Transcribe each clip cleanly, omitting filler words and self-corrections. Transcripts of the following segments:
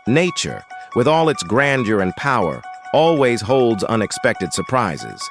Nature, with all its grandeur and power, always holds unexpected surprises.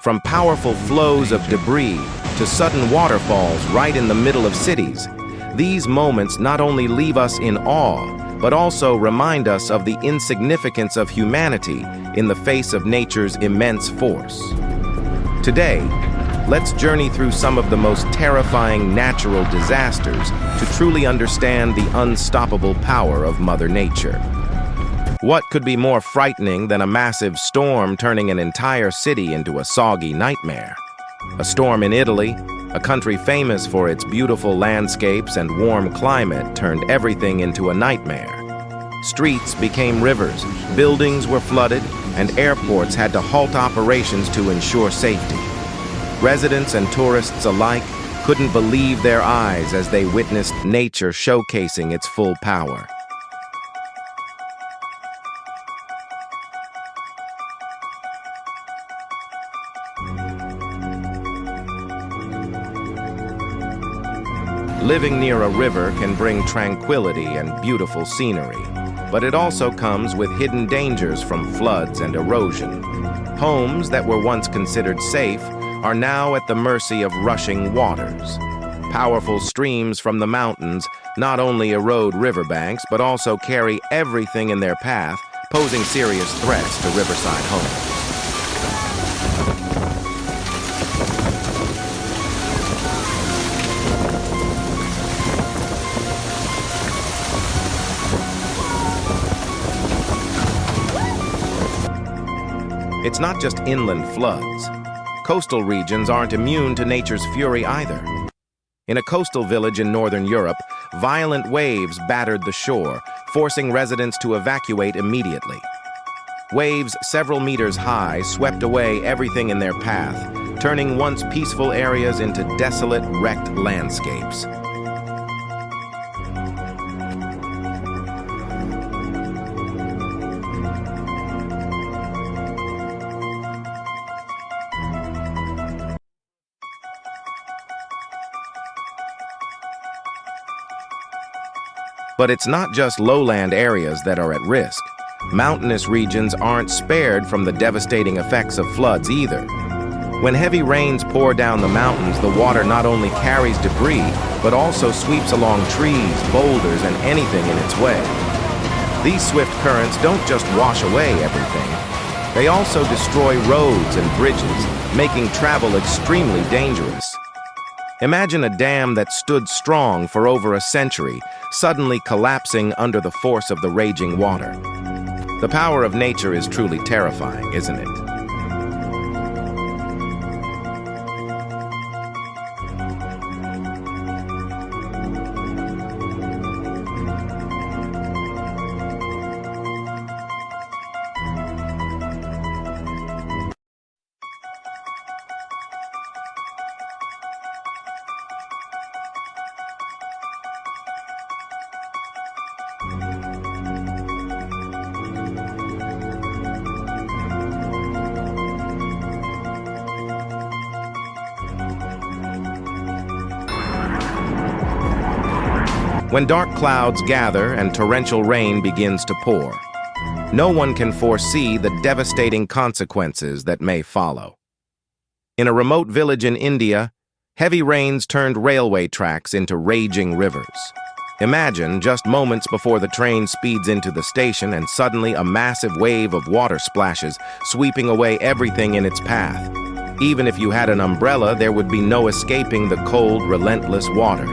From powerful flows of debris to sudden waterfalls right in the middle of cities, these moments not only leave us in awe, but also remind us of the insignificance of humanity in the face of nature's immense force. Today, let's journey through some of the most terrifying natural disasters to truly understand the unstoppable power of Mother Nature. What could be more frightening than a massive storm turning an entire city into a soggy nightmare? A storm in Italy, a country famous for its beautiful landscapes and warm climate, turned everything into a nightmare. Streets became rivers, buildings were flooded, and airports had to halt operations to ensure safety. Residents and tourists alike couldn't believe their eyes as they witnessed nature showcasing its full power. Living near a river can bring tranquility and beautiful scenery, but it also comes with hidden dangers from floods and erosion. Homes that were once considered safe are now at the mercy of rushing waters. Powerful streams from the mountains not only erode riverbanks, but also carry everything in their path, posing serious threats to riverside homes. It's not just inland floods. Coastal regions aren't immune to nature's fury either. In a coastal village in northern Europe, violent waves battered the shore, forcing residents to evacuate immediately. Waves several meters high swept away everything in their path, turning once peaceful areas into desolate, wrecked landscapes. But it's not just lowland areas that are at risk. Mountainous regions aren't spared from the devastating effects of floods either. When heavy rains pour down the mountains, the water not only carries debris, but also sweeps along trees, boulders, and anything in its way. These swift currents don't just wash away everything. They also destroy roads and bridges, making travel extremely dangerous. Imagine a dam that stood strong for over a century, suddenly collapsing under the force of the raging water. The power of nature is truly terrifying, isn't it? When dark clouds gather and torrential rain begins to pour, no one can foresee the devastating consequences that may follow. In a remote village in India, heavy rains turned railway tracks into raging rivers. Imagine just moments before the train speeds into the station and suddenly a massive wave of water splashes, sweeping away everything in its path. Even if you had an umbrella, there would be no escaping the cold, relentless water.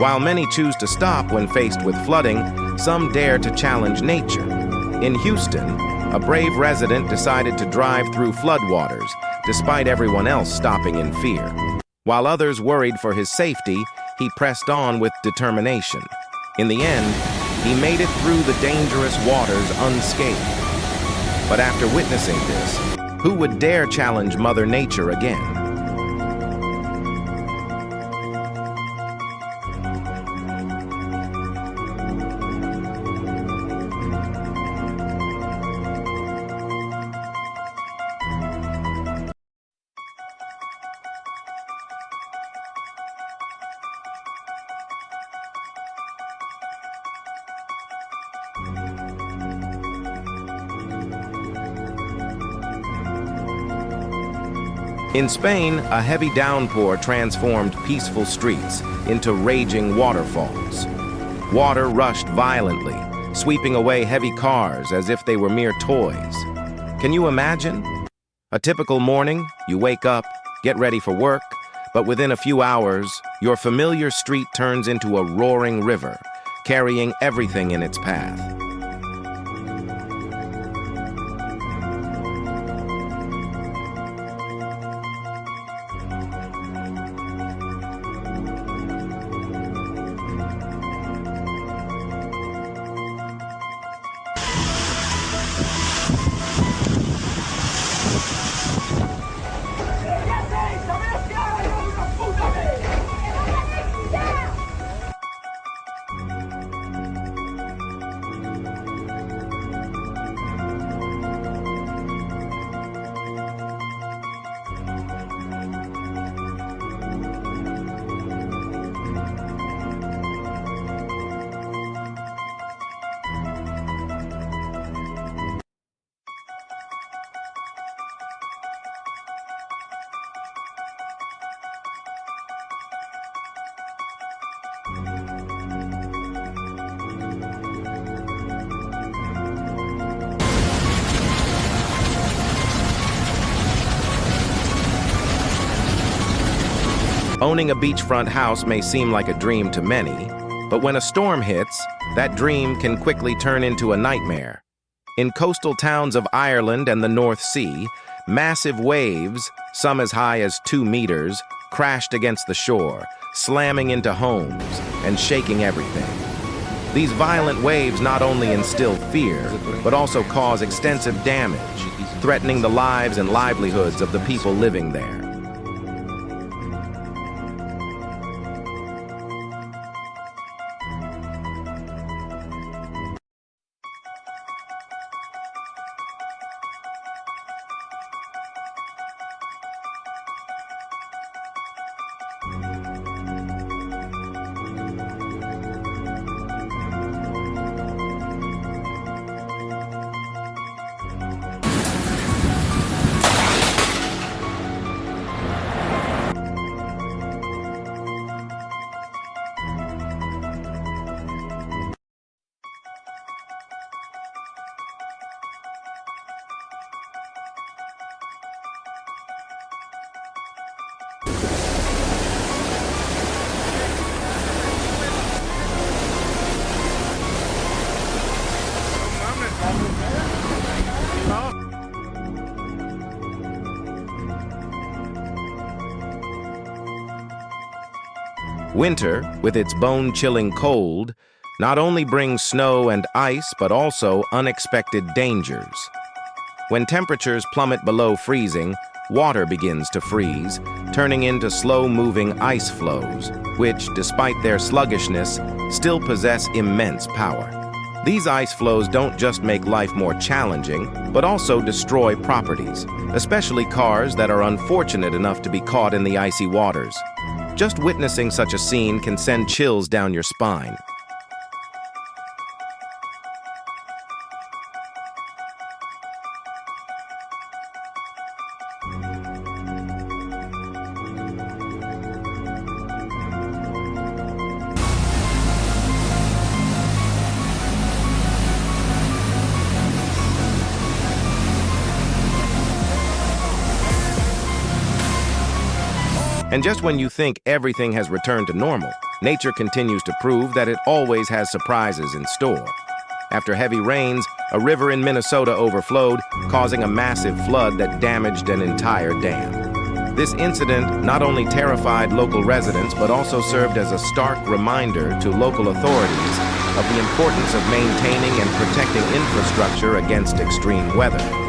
While many choose to stop when faced with flooding, some dare to challenge nature. In Houston, a brave resident decided to drive through floodwaters, despite everyone else stopping in fear. While others worried for his safety, he pressed on with determination. In the end, he made it through the dangerous waters unscathed. But after witnessing this, who would dare challenge Mother Nature again? In Spain, a heavy downpour transformed peaceful streets into raging waterfalls. Water rushed violently, sweeping away heavy cars as if they were mere toys. Can you imagine? A typical morning, you wake up, get ready for work, but within a few hours, your familiar street turns into a roaring river, carrying everything in its path. Owning a beachfront house may seem like a dream to many, but when a storm hits, that dream can quickly turn into a nightmare. In coastal towns of Ireland and the North Sea, massive waves, some as high as 2 meters, crashed against the shore, slamming into homes and shaking everything. These violent waves not only instill fear, but also cause extensive damage, threatening the lives and livelihoods of the people living there. Winter, with its bone-chilling cold, not only brings snow and ice, but also unexpected dangers. When temperatures plummet below freezing, water begins to freeze, turning into slow-moving ice flows, which, despite their sluggishness, still possess immense power. These ice flows don't just make life more challenging, but also destroy properties, especially cars that are unfortunate enough to be caught in the icy waters. Just witnessing such a scene can send chills down your spine. And just when you think everything has returned to normal, nature continues to prove that it always has surprises in store. After heavy rains, a river in Minnesota overflowed, causing a massive flood that damaged an entire dam. This incident not only terrified local residents, but also served as a stark reminder to local authorities of the importance of maintaining and protecting infrastructure against extreme weather.